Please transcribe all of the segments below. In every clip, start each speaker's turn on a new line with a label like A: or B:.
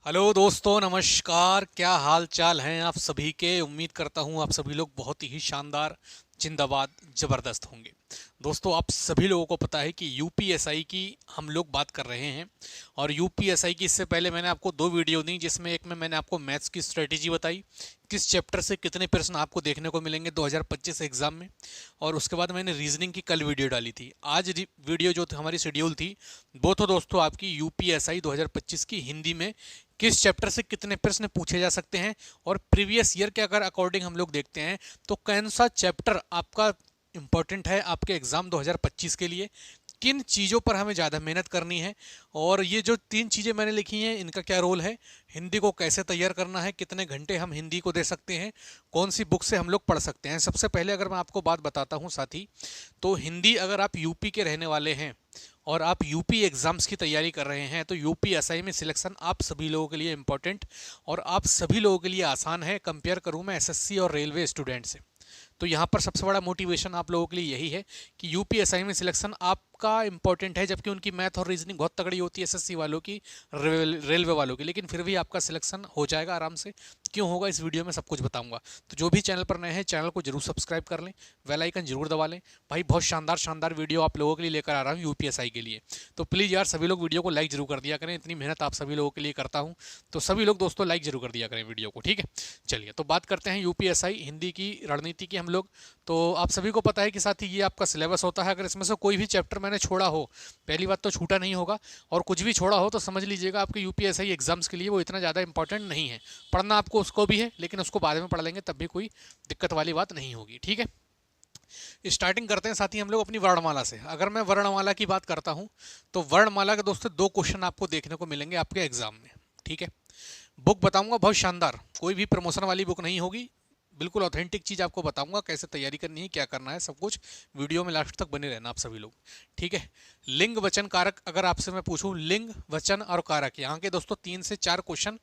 A: Hello दोस्तों, नमस्कार। क्या हाल चाल हैं आप सभी के। उम्मीद करता हूं आप सभी लोग बहुत ही शानदार, जिंदाबाद, ज़बरदस्त होंगे। दोस्तों, आप सभी लोगों को पता है कि यूपीएसआई की हम लोग बात कर रहे हैं। और यूपीएसआई की इससे पहले मैंने आपको दो वीडियो दी, जिसमें एक में मैंने आपको मैथ्स की स्ट्रेटेजी बताई, किस चैप्टर से कितने प्रश्न आपको देखने को मिलेंगे 2025 एग्जाम में। और उसके बाद मैंने रीजनिंग की कल वीडियो डाली थी। आज वीडियो जो हमारी शेड्यूल थी वो तो दोस्तों आपकी यूपीएसआई 2025 की हिंदी में किस चैप्टर से कितने प्रश्न पूछे जा सकते हैं, और प्रीवियस ईयर के अगर अकॉर्डिंग हम लोग देखते हैं तो कौन सा चैप्टर आपका इंपॉर्टेंट है आपके एग्जाम 2025 के लिए, किन चीज़ों पर हमें ज़्यादा मेहनत करनी है। और ये जो तीन चीज़ें मैंने लिखी हैं इनका क्या रोल है, हिंदी को कैसे तैयार करना है, कितने घंटे हम हिंदी को दे सकते हैं, कौन सी बुक से हम लोग पढ़ सकते हैं। सबसे पहले अगर मैं आपको बात बताता हूँ साथी, तो हिंदी अगर आप यूपी के रहने वाले हैं और आप यूपी एग्ज़ाम्स की तैयारी कर रहे हैं तो यूपी एसआई में सिलेक्शन आप सभी लोगों के लिए इम्पोर्टेंट और आप सभी लोगों के लिए आसान है, कंपेयर करूँ मैं एसएससी और रेलवे स्टूडेंट से। तो यहाँ पर सबसे बड़ा मोटिवेशन आप लोगों के लिए यही है कि यूपीएसआई में सिलेक्शन आपका इंपॉर्टेंट है, जबकि उनकी मैथ और रीजनिंग बहुत तगड़ी होती है एसएससी वालों की, रेलवे वालों की, लेकिन फिर भी आपका सिलेक्शन हो जाएगा आराम से। क्यों होगा इस वीडियो में सब कुछ बताऊंगा। तो जो भी चैनल पर नए हैं चैनल को जरूर सब्सक्राइब कर लें, बेल आइकन जरूर दबा लें। भाई बहुत शानदार शानदार वीडियो आप लोगों के लिए लेकर आ रहा हूँ यूपीएसआई के लिए। तो प्लीज़ यार सभी लोग वीडियो को लाइक जरूर कर दिया करें, इतनी मेहनत आप सभी लोगों के लिए करता हूँ। तो सभी लोग दोस्तों लाइक जरूर कर दिया करें वीडियो को, ठीक है। चलिए तो बात करते हैं यूपीएसआई हिंदी की रणनीति की हम लोग। तो आप सभी को पता है कि साथ ही ये आपका सिलेबस होता है। अगर इसमें से कोई भी चैप्टर मैंने छोड़ा हो, पहली बात तो छूटा नहीं होगा, और कुछ भी छोड़ा हो तो समझ लीजिएगा आपके यूपीएसआई एग्जाम्स के लिए वो इतना ज़्यादा इंपॉर्टेंट नहीं है। पढ़ना आपको उसको भी है, लेकिन उसको बाद में पढ़ लेंगे तब भी कोई दिक्कत वाली बात नहीं होगी, ठीक है। स्टार्टिंग करते हैं साथी हम लोग अपनी वर्णमाला से। अगर मैं वर्णमाला की बात करता हूँ तो वर्णमाला के दोस्तों दो क्वेश्चन आपको देखने को मिलेंगे आपके एग्जाम में, ठीक है। बुक बताऊंगा बहुत शानदार, कोई भी प्रमोशन वाली बुक नहीं होगी, बिल्कुल ऑथेंटिक चीज़ आपको बताऊंगा, कैसे तैयारी करनी है, क्या करना है, सब कुछ वीडियो में लास्ट तक बने रहना आप सभी लोग, ठीक है। लिंग वचन कारक अगर आपसे मैं पूछूं, लिंग वचन और कारक, यहाँ के दोस्तों 3 से 4 क्वेश्चन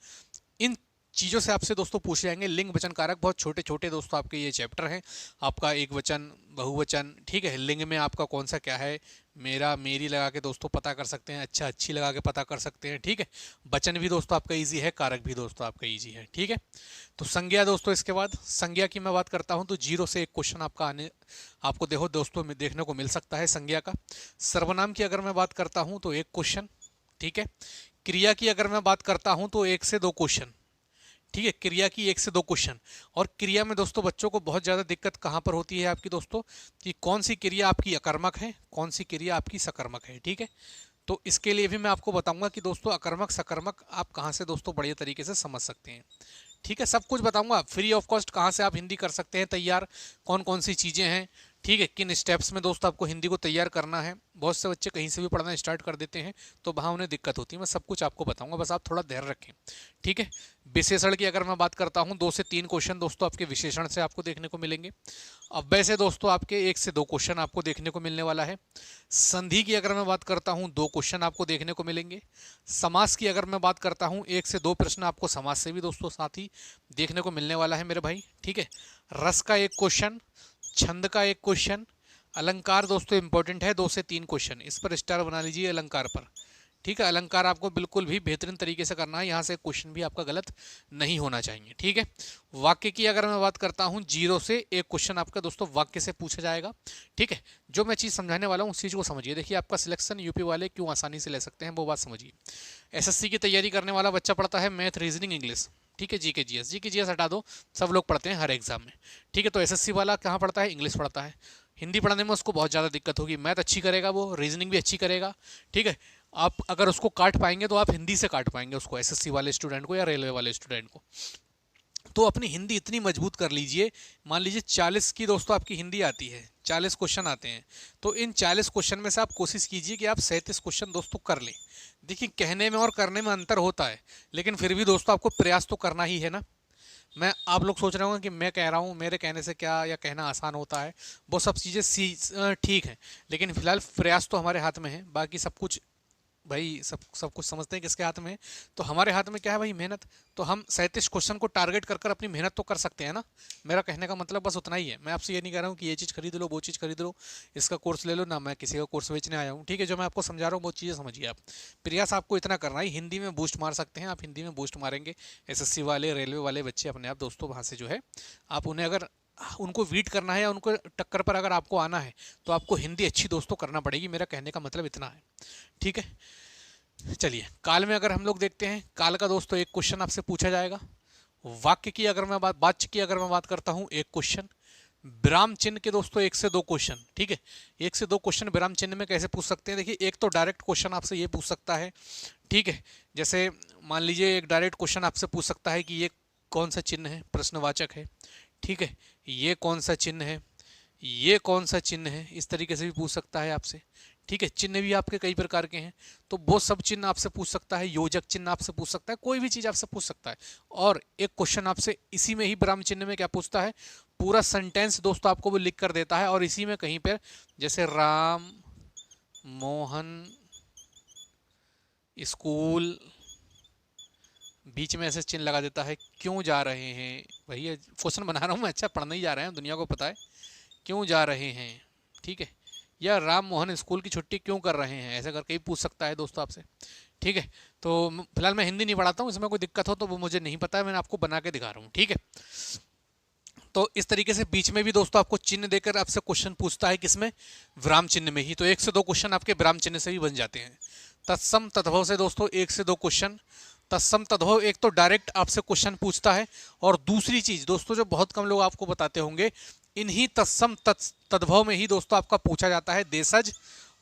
A: इन चीज़ों से आपसे दोस्तों पूछ जाएंगे। लिंग वचन कारक बहुत छोटे छोटे दोस्तों आपके ये चैप्टर हैं। आपका एक वचन, बहुवचन, ठीक है। लिंग में आपका कौन सा क्या है, मेरा, मेरी लगा के दोस्तों पता कर सकते हैं, अच्छा, अच्छी लगा के पता कर सकते हैं, ठीक है। वचन भी दोस्तों आपका इजी है, कारक भी दोस्तों आपका इजी है, ठीक है। तो संज्ञा दोस्तों, इसके बाद संज्ञा की मैं बात करता हूं तो 0 से 1 क्वेश्चन आपका आने आपको देखो दोस्तों में देखने को मिल सकता है संज्ञा का। सर्वनाम की अगर मैं बात करता हूं तो 1 क्वेश्चन, ठीक है। क्रिया की अगर मैं बात करता हूं तो 1 से 2 क्वेश्चन, ठीक है। क्रिया की 1 से 2 क्वेश्चन। और क्रिया में दोस्तों बच्चों को बहुत ज़्यादा दिक्कत कहाँ पर होती है आपकी दोस्तों, कि कौन सी क्रिया आपकी अकर्मक है, कौन सी क्रिया आपकी सकर्मक है, ठीक है। तो इसके लिए भी मैं आपको बताऊंगा कि दोस्तों अकर्मक सकर्मक आप कहाँ से दोस्तों बढ़िया तरीके से समझ सकते हैं, ठीक है। सब कुछ बताऊंगा फ्री ऑफ कॉस्ट, कहाँ से आप हिंदी कर सकते हैं तैयार, कौन कौन सी चीज़ें हैं, ठीक है। किन स्टेप्स में दोस्तों आपको हिंदी को तैयार करना है। बहुत से बच्चे कहीं से भी पढ़ना स्टार्ट कर देते हैं तो वहाँ उन्हें दिक्कत होती है। मैं सब कुछ आपको बताऊंगा, बस आप थोड़ा धैर्य रखें, ठीक है। विशेषण की अगर मैं बात करता हूँ 2 से 3 क्वेश्चन दोस्तों आपके विशेषण से आपको देखने को मिलेंगे। अब वैसे दोस्तों आपके 1 से 2 क्वेश्चन आपको देखने को मिलने वाला है। संधि की अगर मैं बात करता हूँ 2 क्वेश्चन आपको देखने को मिलेंगे। समास की अगर मैं बात करता हूँ 1 से 2 प्रश्न आपको समास से भी दोस्तों साथ ही देखने को मिलने वाला है मेरे भाई, ठीक है। रस का 1 क्वेश्चन, छंद का 1 क्वेश्चन, अलंकार दोस्तों इंपॉर्टेंट है 2 से 3 क्वेश्चन, इस पर स्टार बना लीजिए अलंकार पर, ठीक है। अलंकार आपको बिल्कुल भी बेहतरीन तरीके से करना है, यहाँ से क्वेश्चन भी आपका गलत नहीं होना चाहिए, ठीक है। वाक्य की अगर मैं बात करता हूँ 0 से 1 क्वेश्चन आपका दोस्तों वाक्य से पूछा जाएगा, ठीक है। जो मैं चीज़ समझाने वाला हूँ उस चीज़ को समझिए। देखिए आपका सिलेक्शन यूपी वाले क्यों आसानी से ले सकते हैं वो बात समझिए। एसएससी की तैयारी करने वाला बच्चा पढ़ता है मैथ, रीजनिंग, इंग्लिश, ठीक है। जीके जीएस हटा दो, सब लोग पढ़ते हैं हर एग्जाम में, ठीक है। तो एसएससी वाला कहाँ पढ़ता है, इंग्लिश पढ़ता है। हिंदी पढ़ने में उसको बहुत ज़्यादा दिक्कत होगी, मैथ अच्छी करेगा वो, रीजनिंग भी अच्छी करेगा, ठीक है। आप अगर उसको काट पाएंगे तो आप हिंदी से काट पाएंगे उसको, एसएससी वाले स्टूडेंट को या रेलवे वाले स्टूडेंट को। तो अपनी हिंदी इतनी मजबूत कर लीजिए, मान लीजिए 40 की दोस्तों आपकी हिंदी आती है, 40 क्वेश्चन आते हैं, तो इन 40 क्वेश्चन में से आप कोशिश कीजिए कि आप 37 क्वेश्चन दोस्तों कर लें। देखिए कहने में और करने में अंतर होता है, लेकिन फिर भी दोस्तों आपको प्रयास तो करना ही है ना। मैं आप लोग सोच रहे होंगे कि मैं कह रहा हूँ मेरे कहने से क्या या कहना आसान होता है, वो सब चीज़ें ठीक हैं, लेकिन फिलहाल प्रयास तो हमारे हाथ में है, बाकी सब कुछ भाई सब कुछ समझते हैं किसके हाथ में है। तो हमारे हाथ में क्या है भाई, मेहनत। तो हम 37 क्वेश्चन को टारगेट कर कर अपनी मेहनत तो कर सकते हैं ना। मेरा कहने का मतलब बस उतना ही है। मैं आपसे ये नहीं कह रहा हूँ कि ये चीज़ खरीद लो, वो चीज़ खरीद लो, इसका कोर्स ले लो ना। मैं किसी का कोर्स बेचने आया हूँ, ठीक है। जो मैं आपको समझा रहा हूँ वो चीज़ें समझिए आप। प्रयास आपको इतना करना है, हिंदी में बूस्ट मार सकते हैं आप, हिंदी में बूस्ट मारेंगे। एसएससी वाले, रेलवे वाले बच्चे अपने आप दोस्तों वहाँ से जो है, आप उन्हें अगर उनको वीट करना है या उनको टक्कर पर अगर आपको आना है, तो आपको हिंदी अच्छी दोस्तों करना पड़ेगी। मेरा कहने का मतलब इतना है, ठीक है। चलिए, काल में अगर हम लोग देखते हैं, काल का दोस्तों एक क्वेश्चन आपसे पूछा जाएगा। वाक्य की अगर मैं वाच्य की अगर मैं बात करता हूं, एक क्वेश्चन। विराम चिन्ह के दोस्तों 1 से 2 क्वेश्चन, ठीक है। 1 से 2 क्वेश्चन विराम चिन्ह में कैसे पूछ सकते हैं, देखिए एक तो डायरेक्ट क्वेश्चन आपसे ये पूछ सकता है, ठीक है। जैसे मान लीजिए एक डायरेक्ट क्वेश्चन आपसे पूछ सकता है कि ये कौन सा चिन्ह है, प्रश्नवाचक है, ठीक है। ये कौन सा चिन्ह है, ये कौन सा चिन्ह है, इस तरीके से भी पूछ सकता है आपसे, ठीक है। चिन्ह भी आपके कई प्रकार के हैं, तो वो सब चिन्ह आपसे पूछ सकता है। योजक चिन्ह आपसे पूछ सकता है, कोई भी चीज़ आपसे पूछ सकता है। और एक क्वेश्चन आपसे इसी में ही विराम चिन्ह में क्या पूछता है, पूरा सेंटेंस दोस्तों आपको वो लिख कर देता है, और इसी में कहीं पर जैसे राम मोहन स्कूल, बीच में ऐसे चिन्ह लगा देता है, क्यों जा रहे हैं। भैया क्वेश्चन बना रहा हूँ मैं, अच्छा पढ़ने ही जा रहे हैं, दुनिया को पता है क्यों जा रहे हैं, ठीक है। या राम मोहन स्कूल की छुट्टी क्यों कर रहे हैं, ऐसा करके ही पूछ सकता है दोस्तों आपसे, ठीक है। तो फिलहाल मैं हिंदी नहीं पढ़ाता हूँ, इसमें कोई दिक्कत हो तो वो मुझे नहीं पता है, मैंने आपको बना के दिखा रहा हूँ, ठीक है। तो इस तरीके से बीच में भी दोस्तों आपको चिन्ह देकर आपसे क्वेश्चन पूछता है, किसमें, विराम चिन्ह में ही। तो 1 से 2 क्वेश्चन आपके विराम चिन्ह से भी बन जाते हैं। तत्सम तद्भव से दोस्तों 1 से 2 क्वेश्चन। तत्सम तद्भव एक तो डायरेक्ट आपसे क्वेश्चन पूछता है, और दूसरी चीज दोस्तों जो बहुत कम लोग आपको बताते होंगे, इन्हीं तत्सम तद्भव में ही दोस्तों आपका पूछा जाता है देशज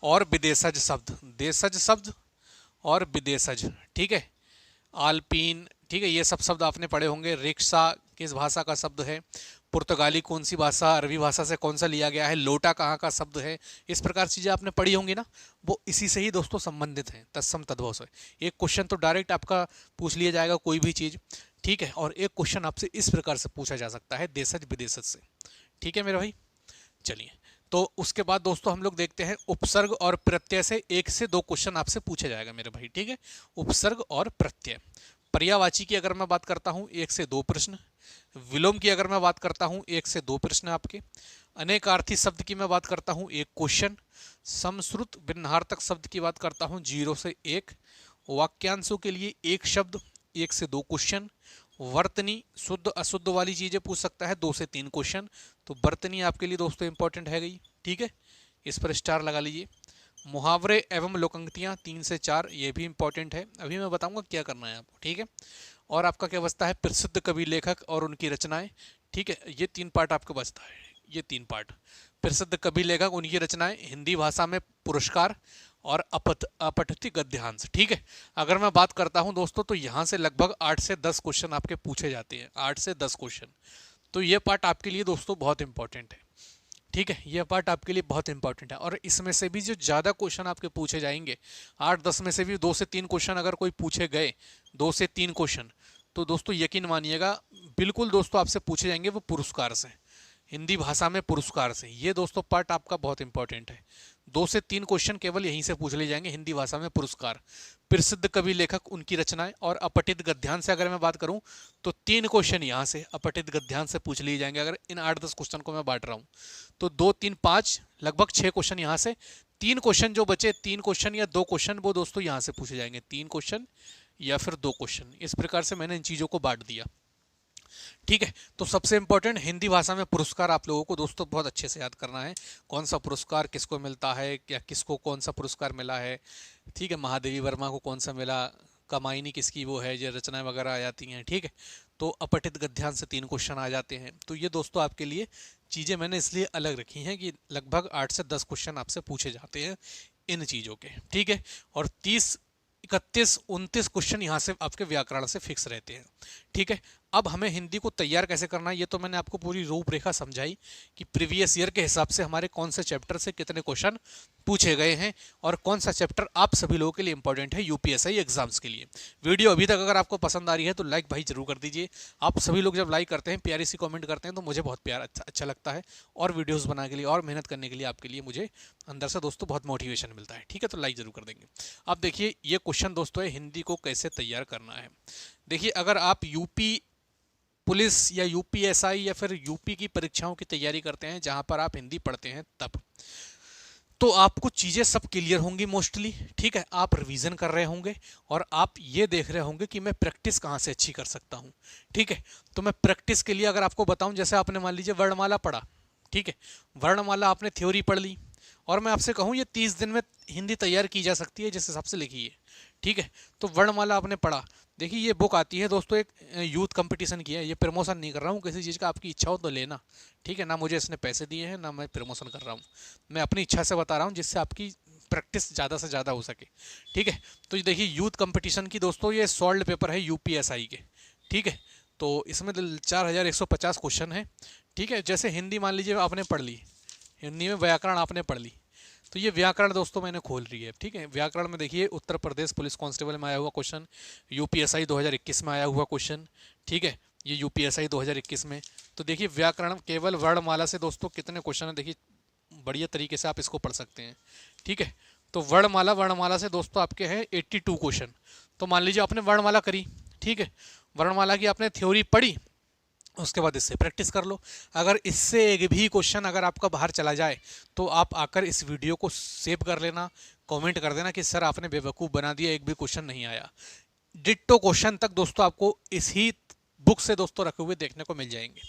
A: और विदेशज शब्द, देशज शब्द और विदेशज, ठीक है। आल्पीन, ठीक है, ये सब शब्द आपने पढ़े होंगे। रिक्शा किस भाषा का शब्द है, पुर्तगाली कौन सी भाषा, अरबी भाषा से कौन सा लिया गया है, लोटा कहाँ का शब्द है, इस प्रकार चीज़ें आपने पढ़ी होंगी ना, वो इसी से ही दोस्तों संबंधित हैं, तत्सम तद्भव से। एक क्वेश्चन तो डायरेक्ट आपका पूछ लिया जाएगा कोई भी चीज़, ठीक है, और एक क्वेश्चन आपसे इस प्रकार से पूछा जा सकता है देशज विदेशज से, ठीक है मेरे भाई। चलिए, तो उसके बाद दोस्तों हम लोग देखते हैं उपसर्ग और प्रत्यय से 1 से 2 क्वेश्चन आपसे पूछे जाएगा मेरे भाई, ठीक है। उपसर्ग और प्रत्यय। पर्यायवाची की अगर मैं बात करता हूं 1 से 2 प्रश्न। विलोम की अगर मैं बात करता हूं 1 से 2 प्रश्न आपके। अनेकार्थी शब्द की मैं बात करता हूं 1 क्वेश्चन। समश्रुत भिन्नार्थक शब्द की बात करता हूं 0 से 1। वाक्यांशों के लिए एक शब्द 1 से 2 क्वेश्चन। वर्तनी शुद्ध अशुद्ध वाली चीजें पूछ सकता है 2 से 3 क्वेश्चन। तो वर्तनी आपके लिए दोस्तों इंपॉर्टेंट है गई, ठीक है, इस पर स्टार लगा लीजिए। मुहावरे एवं लोकंक्तियाँ 3 से 4, ये भी इंपॉर्टेंट है, अभी मैं बताऊंगा क्या करना है आपको, ठीक है। और आपका क्या बचता है, प्रसिद्ध कवि लेखक और उनकी रचनाएं, ठीक है। ये 3 पार्ट आपको बचता है, ये 3 पार्ट, प्रसिद्ध कवि लेखक उनकी रचनाएं, हिंदी भाषा में पुरस्कार, और अपठित गद्यांश, ठीक है। अगर मैं बात करता हूं दोस्तों, तो यहाँ से लगभग 8 से 10 क्वेश्चन आपके पूछे जाते हैं, 8 से 10 क्वेश्चन। तो ये पार्ट आपके लिए दोस्तों बहुत इंपॉर्टेंट है, ठीक है, यह पार्ट आपके लिए बहुत इंपॉर्टेंट है। और इसमें से भी जो ज़्यादा क्वेश्चन आपके पूछे जाएंगे, 8-10 में से भी 2 से 3 क्वेश्चन अगर कोई पूछे गए, 2 से 3 क्वेश्चन, तो दोस्तों यकीन मानिएगा बिल्कुल दोस्तों आपसे पूछे जाएंगे वो पुरस्कार से, हिंदी भाषा में पुरस्कार से। ये दोस्तों पार्ट आपका बहुत इंपॉर्टेंट है। 2 से 3 क्वेश्चन केवल यहीं से पूछ ले जाएंगे, हिंदी भाषा में पुरस्कार, प्रसिद्ध कवि लेखक उनकी रचनाएं, और अपठित गद्यांश से अगर मैं बात करूं, तो 3 क्वेश्चन यहाँ से अपठित गद्यांश से पूछ लिए जाएंगे। अगर इन 8-10 क्वेश्चन को मैं बांट रहा हूँ, तो 2-3-5 लगभग 6 क्वेश्चन यहाँ से। 3 क्वेश्चन जो बचे, 3 क्वेश्चन या 2 क्वेश्चन, वो दोस्तों यहाँ से पूछे जाएंगे, 3 क्वेश्चन या फिर 2 क्वेश्चन। इस प्रकार से मैंने इन चीज़ों को बांट दिया, ठीक है। तो सबसे इंपॉर्टेंट हिंदी भाषा में पुरस्कार आप लोगों को दोस्तों बहुत अच्छे से याद करना है। कौन सा पुरस्कार किसको मिलता है, या किसको कौन सा पुरस्कार मिला है, ठीक है। महादेवी वर्मा को कौन सा मिला, कमायनी किसकी वो है, जो रचनाएं वगैरह आ जाती हैं, ठीक है। तो अपठित गद्यांश से 3 क्वेश्चन आ जाते हैं। तो ये दोस्तों आपके लिए चीज़ें मैंने इसलिए अलग रखी हैं कि लगभग 8 से 10 क्वेश्चन आपसे पूछे जाते हैं इन चीज़ों के, ठीक है। और 30, 31, 29 क्वेश्चन यहाँ से आपके व्याकरण से फिक्स रहते हैं, ठीक है। अब हमें हिंदी को तैयार कैसे करना है, ये तो मैंने आपको पूरी रूपरेखा समझाई कि प्रीवियस ईयर के हिसाब से हमारे कौन से चैप्टर से कितने क्वेश्चन पूछे गए हैं और कौन सा चैप्टर आप सभी लोगों के लिए इंपॉर्टेंट है यूपीएसआई एग्जाम्स के लिए। वीडियो अभी तक अगर आपको पसंद आ रही है तो लाइक भाई जरूर कर दीजिए। आप सभी लोग जब लाइक करते हैं, प्यारी सी कमेंट करते हैं, तो मुझे बहुत प्यार अच्छा लगता है और वीडियोस बनाने के लिए और मेहनत करने के लिए आपके लिए मुझे अंदर से दोस्तों बहुत मोटिवेशन मिलता है। ठीक है, तो लाइक जरूर कर देंगे। अब देखिए ये क्वेश्चन दोस्तों है, हिंदी को कैसे तैयार करना है। देखिए अगर आप यूपी पुलिस या यूपीएसआई या फिर यूपी की परीक्षाओं की तैयारी करते हैं जहां पर आप हिंदी पढ़ते हैं, तब तो आपको चीज़ें सब क्लियर होंगी मोस्टली। ठीक है, आप रिवीजन कर रहे होंगे और आप ये देख रहे होंगे कि मैं प्रैक्टिस कहाँ से अच्छी कर सकता हूँ। ठीक है, तो मैं प्रैक्टिस के लिए अगर आपको बताऊं, जैसे आपने मान लीजिए वर्णमाला पढ़ा, ठीक है, वर्णमाला आपने थ्योरी पढ़ ली और मैं आपसे कहूँ ये 30 दिन में हिंदी तैयार की जा सकती है जिस हिसाब से लिखी है। ठीक है, तो वर्णमाला आपने पढ़ा। देखिए ये बुक आती है दोस्तों, एक यूथ कंपटीशन की है, ये प्रमोशन नहीं कर रहा हूँ किसी चीज़ का, आपकी इच्छा हो तो लेना। ठीक है, ना मुझे इसने पैसे दिए हैं ना मैं प्रमोशन कर रहा हूँ, मैं अपनी इच्छा से बता रहा हूँ जिससे आपकी प्रैक्टिस ज़्यादा से ज़्यादा हो सके। ठीक है, तो ये देखिए यूथ कंपटीशन की दोस्तों ये सॉल्व पेपर है यूपीएसआई के। ठीक है, तो इसमें 4150 क्वेश्चन है। ठीक है, जैसे हिंदी मान लीजिए आपने पढ़ ली, हिंदी में व्याकरण आपने पढ़ ली, तो ये व्याकरण दोस्तों मैंने खोल रही है। ठीक है, व्याकरण में देखिए उत्तर प्रदेश पुलिस कांस्टेबल में आया हुआ क्वेश्चन, यूपीएसआई 2021 में आया हुआ क्वेश्चन। ठीक है, ये यूपीएसआई 2021 में। तो देखिए व्याकरण केवल वर्णमाला से दोस्तों कितने क्वेश्चन है, देखिए बढ़िया तरीके से आप इसको पढ़ सकते हैं। ठीक है, तो वर्णमाला से दोस्तों आपके हैं 82 क्वेश्चन। तो मान लीजिए आपने वर्णमाला करी, ठीक है, वर्णमाला की आपने थ्योरी पढ़ी, उसके बाद इससे प्रैक्टिस कर लो। अगर इससे एक भी क्वेश्चन अगर आपका बाहर चला जाए तो आप आकर इस वीडियो को सेव कर लेना, कमेंट कर देना कि सर आपने बेवकूफ़ बना दिया, एक भी क्वेश्चन नहीं आया। डिट्टो क्वेश्चन तक दोस्तों आपको इसी बुक से दोस्तों रखे हुए देखने को मिल जाएंगे।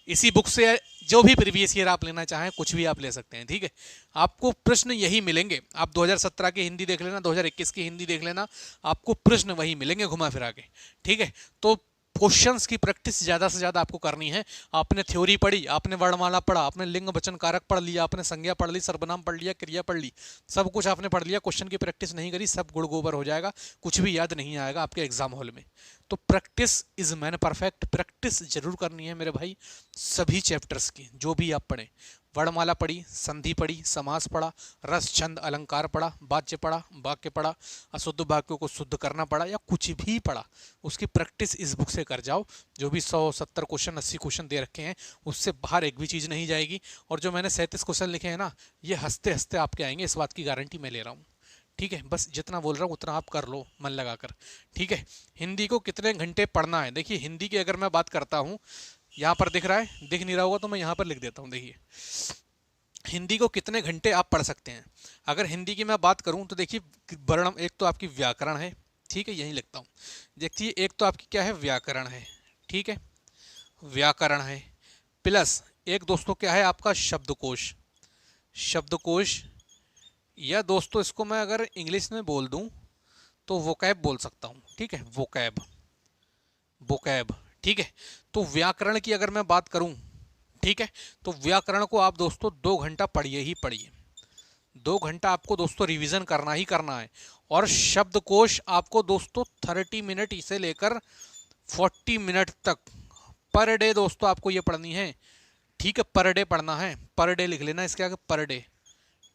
A: इसी बुक से जो भी प्रीवियस ईयर आप लेना चाहें कुछ भी आप ले सकते हैं। ठीक है, आपको प्रश्न यही मिलेंगे। आप 2017 की हिंदी देख लेना, 2021 की हिंदी देख लेना, आपको प्रश्न वही मिलेंगे घुमा फिरा के। ठीक है, तो क्वेश्चंस की प्रैक्टिस ज़्यादा से ज़्यादा आपको करनी है। आपने थ्योरी पढ़ी, आपने वर्णमाला पढ़ा, आपने लिंग वचन कारक पढ़ लिया, आपने संज्ञा पढ़ ली, सर्वनाम पढ़ लिया, क्रिया पढ़ ली, सब कुछ आपने पढ़ लिया, क्वेश्चन की प्रैक्टिस नहीं करी, सब गुड़ गोबर हो जाएगा, कुछ भी याद नहीं आएगा आपके एग्जाम हॉल में। तो practice is man perfect, practice जरूर करनी है मेरे भाई सभी चैप्टर्स की, जो भी आप पढ़ें। वर्णमाला पढ़ी, संधि पढ़ी, समास पढ़ा, रस छंद अलंकार पढ़ा, वाच्य पढ़ा, वाक्य पढ़ा, अशुद्ध वाक्यों को शुद्ध करना पड़ा, या कुछ भी पढ़ा, उसकी प्रैक्टिस इस बुक से कर जाओ। जो भी 170 क्वेश्चन 80 क्वेश्चन दे रखे हैं उससे बाहर एक भी चीज़ नहीं जाएगी। और जो मैंने 37 क्वेश्चन लिखे हैं ना, ये हंसते हंसते आपके आएंगे, इस बात की गारंटी मैं ले रहा हूँ। ठीक है, बस जितना बोल रहा हूँ उतना आप कर लो मन लगाकर। ठीक है, हिंदी को कितने घंटे पढ़ना है, देखिए हिंदी की अगर मैं बात करता हूँ, यहाँ पर दिख रहा है, दिख नहीं रहा होगा तो मैं यहाँ पर लिख देता हूँ। देखिए हिंदी को कितने घंटे आप पढ़ सकते हैं। अगर हिंदी की मैं बात करूँ तो देखिए वर्ण, एक तो आपकी व्याकरण है, ठीक है, यही लिखता हूँ। देखिए एक तो आपकी क्या है, व्याकरण है, ठीक है, व्याकरण है, प्लस एक दोस्तों क्या है आपका शब्दकोश, शब्दकोश, या दोस्तों इसको मैं अगर इंग्लिश में बोल दूं तो वोकैब बोल सकता हूं। ठीक है, वोकैब, वोकैब। ठीक है, तो व्याकरण की अगर मैं बात करूं, ठीक है, तो व्याकरण को आप दोस्तों 2 घंटा पढ़िए ही पढ़िए, 2 घंटा आपको दोस्तों रिवीजन करना ही करना है। और शब्दकोश आपको दोस्तों 30 मिनट इसे लेकर 40 मिनट तक पर डे दोस्तों आपको ये पढ़नी है। ठीक है, पर डे पढ़ना है, पर डे लिख लेना इसके आगे, पर डे।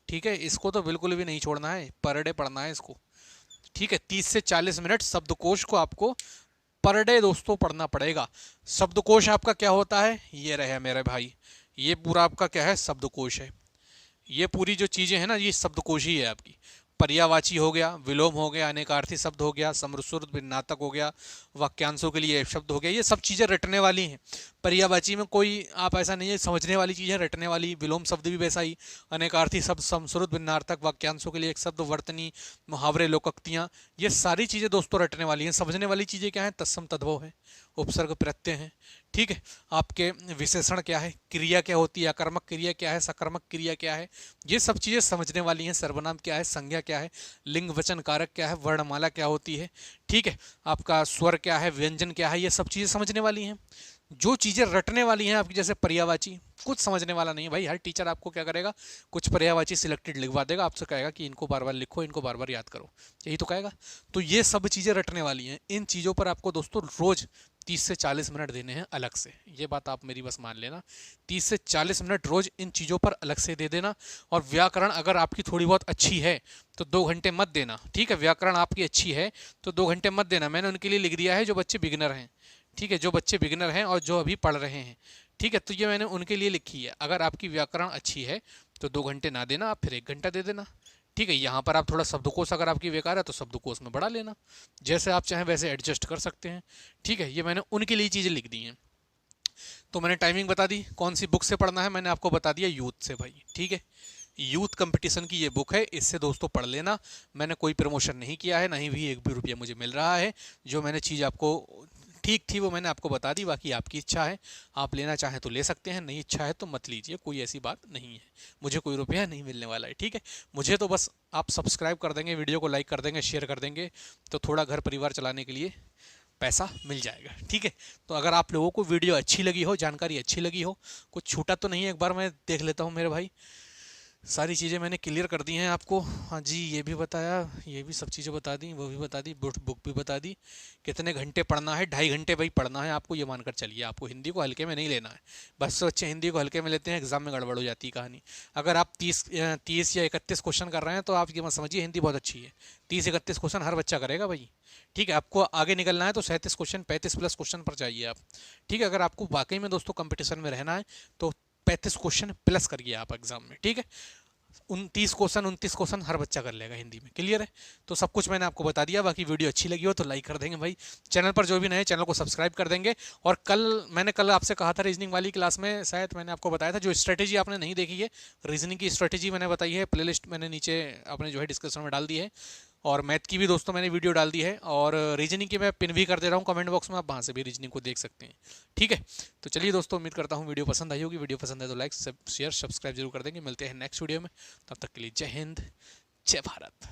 A: ठीक है, इसको तो बिल्कुल भी नहीं छोड़ना है, पर डे पढ़ना है इसको। ठीक है, 30 से 40 मिनट शब्दकोश को आपको पर डे दोस्तों पढ़ना पड़ेगा। शब्दकोश आपका क्या होता है, ये रहे मेरे भाई, ये पूरा आपका क्या है, शब्दकोश है। ये पूरी जो चीज़ें हैं ना, ये शब्दकोश ही है आपकी। पर्यावाची हो गया, विलोम हो गया, अनेकार्थी शब्द हो गया, समृद्धि भिन्नातक हो गया, वाक्यांशों के लिए शब्द हो गया, ये सब चीज़ें रटने वाली हैं। पर्यावाची में कोई आप ऐसा नहीं है, समझने वाली चीज़ है, रटने वाली। विलोम शब्द भी वैसा ही, अनेकार्थी शब्द, समृद्ध भिन्नार्थक, वाक्यांशों के लिए एक शब्द, वर्तनी, मुहावरे, लोकोक्तियाँ, ये सारी चीज़ें दोस्तों रटने वाली हैं। समझने वाली चीज़ें क्या हैं, तत्सम तद्भव है, उपसर्ग प्रत्यय हैं। ठीक है, आपके विशेषण क्या है, क्रिया क्या होती है, अकर्मक क्रिया क्या है, सकर्मक क्रिया क्या है, ये सब चीज़ें समझने वाली हैं। सर्वनाम क्या है, संज्ञा क्या है, लिंग वचन कारक क्या है, वर्णमाला क्या होती है। ठीक है, आपका स्वर क्या है, व्यंजन क्या है, ये सब चीज़ें समझने वाली हैं। जो चीज़ें रटने वाली हैं आपकी, जैसे पर्यायवाची, कुछ समझने वाला नहीं है भाई। हर टीचर आपको क्या करेगा, कुछ पर्यायवाची सिलेक्टेड लिखवा देगा, आपसे कहेगा कि इनको बार बार लिखो, इनको बार बार याद करो, यही तो कहेगा। तो ये सब चीज़ें रटने वाली हैं। इन चीज़ों पर आपको दोस्तों रोज़ 30 से 40 मिनट देने हैं अलग से, ये बात आप मेरी बस मान लेना। 30 से 40 मिनट रोज़ इन चीज़ों पर अलग से दे देना। और व्याकरण अगर आपकी थोड़ी बहुत अच्छी है तो 2 घंटे मत देना, ठीक है। व्याकरण आपकी अच्छी है तो 2 घंटे मत देना। मैंने उनके लिए लिख दिया है जो बच्चे बिगिनर हैं, ठीक है, जो बच्चे बिगिनर हैं और जो अभी पढ़ रहे हैं, ठीक है। तो ये मैंने उनके लिए लिखी है। अगर आपकी व्याकरण अच्छी है तो 2 घंटे ना देना, आप फिर 1 घंटा दे देना, ठीक है। यहाँ पर आप थोड़ा शब्दकोश, अगर आपकी बेकार है तो शब्दकोश में बढ़ा लेना, जैसे आप चाहें वैसे एडजस्ट कर सकते हैं, ठीक है। ये मैंने उनके लिए चीज़ें लिख दी हैं। तो मैंने टाइमिंग बता दी, कौन सी बुक से पढ़ना है मैंने आपको बता दिया, यूथ से भाई, ठीक है। यूथ कंपटीशन की ये बुक है, इससे दोस्तों पढ़ लेना। मैंने कोई प्रमोशन नहीं किया है, नहीं भी 1 भी रुपया मुझे मिल रहा है। जो मैंने चीज़ आपको ठीक थी वो मैंने आपको बता दी, बाकी आपकी इच्छा है, आप लेना चाहें तो ले सकते हैं, नहीं इच्छा है तो मत लीजिए, कोई ऐसी बात नहीं है। मुझे कोई रुपया नहीं मिलने वाला है, ठीक है। मुझे तो बस आप सब्सक्राइब कर देंगे, वीडियो को लाइक कर देंगे, शेयर कर देंगे, तो थोड़ा घर परिवार चलाने के लिए पैसा मिल जाएगा, ठीक है। तो अगर आप लोगों को वीडियो अच्छी लगी हो, जानकारी अच्छी लगी हो, कुछ छूटा तो नहीं है, एक बार मैं देख लेता हूँ मेरे भाई। सारी चीज़ें मैंने क्लियर कर दी हैं आपको, हाँ जी, ये भी बताया, ये भी सब चीज़ें बता दी, वो भी बता दी, बुक भी बता दी। कितने घंटे पढ़ना है, 2.5 घंटे भाई पढ़ना है आपको, ये मानकर चलिए। आपको हिंदी को हल्के में नहीं लेना है, बस बच्चे हिंदी को हल्के में लेते हैं, एग्जाम में गड़बड़ हो जाती है कहानी। अगर आप 30 या 31 क्वेश्चन कर रहे हैं तो आप ये मत समझिए हिंदी बहुत अच्छी है। 30-31 क्वेश्चन हर बच्चा करेगा भाई, ठीक है। आपको आगे निकलना है तो 37 क्वेश्चन, 35+ क्वेश्चन पर चाहिए आप, ठीक है। अगर आपको वाकई में दोस्तों कंपटीशन में रहना है तो 35 क्वेश्चन प्लस करिए आप एग्जाम में, ठीक है। 29 क्वेश्चन हर बच्चा कर लेगा हिंदी में, क्लियर है। तो सब कुछ मैंने आपको बता दिया। बाकी वीडियो अच्छी लगी हो तो लाइक कर देंगे भाई, चैनल पर जो भी नए, चैनल को सब्सक्राइब कर देंगे। और मैंने कल आपसे कहा था रीजनिंग वाली क्लास में, शायद मैंने आपको बताया था, जो स्ट्रेटेजी आपने नहीं देखी है, रीजनिंग की स्ट्रेटेजी मैंने बताई है, प्लेलिस्ट मैंने नीचे अपने जो है डिस्क्रिप्शन में डाल दी है। और मैथ की भी दोस्तों मैंने वीडियो डाल दी है, और रीजनिंग की मैं पिन भी कर दे रहा हूँ कमेंट बॉक्स में, आप वहाँ से भी रीजनिंग को देख सकते हैं, ठीक है। तो चलिए दोस्तों, उम्मीद करता हूँ वीडियो पसंद आई होगी। वीडियो पसंद है तो लाइक, शेयर, सब्सक्राइब जरूर कर देंगे। मिलते हैं नेक्स्ट वीडियो में, तब तक के लिए जय हिंद, जय भारत।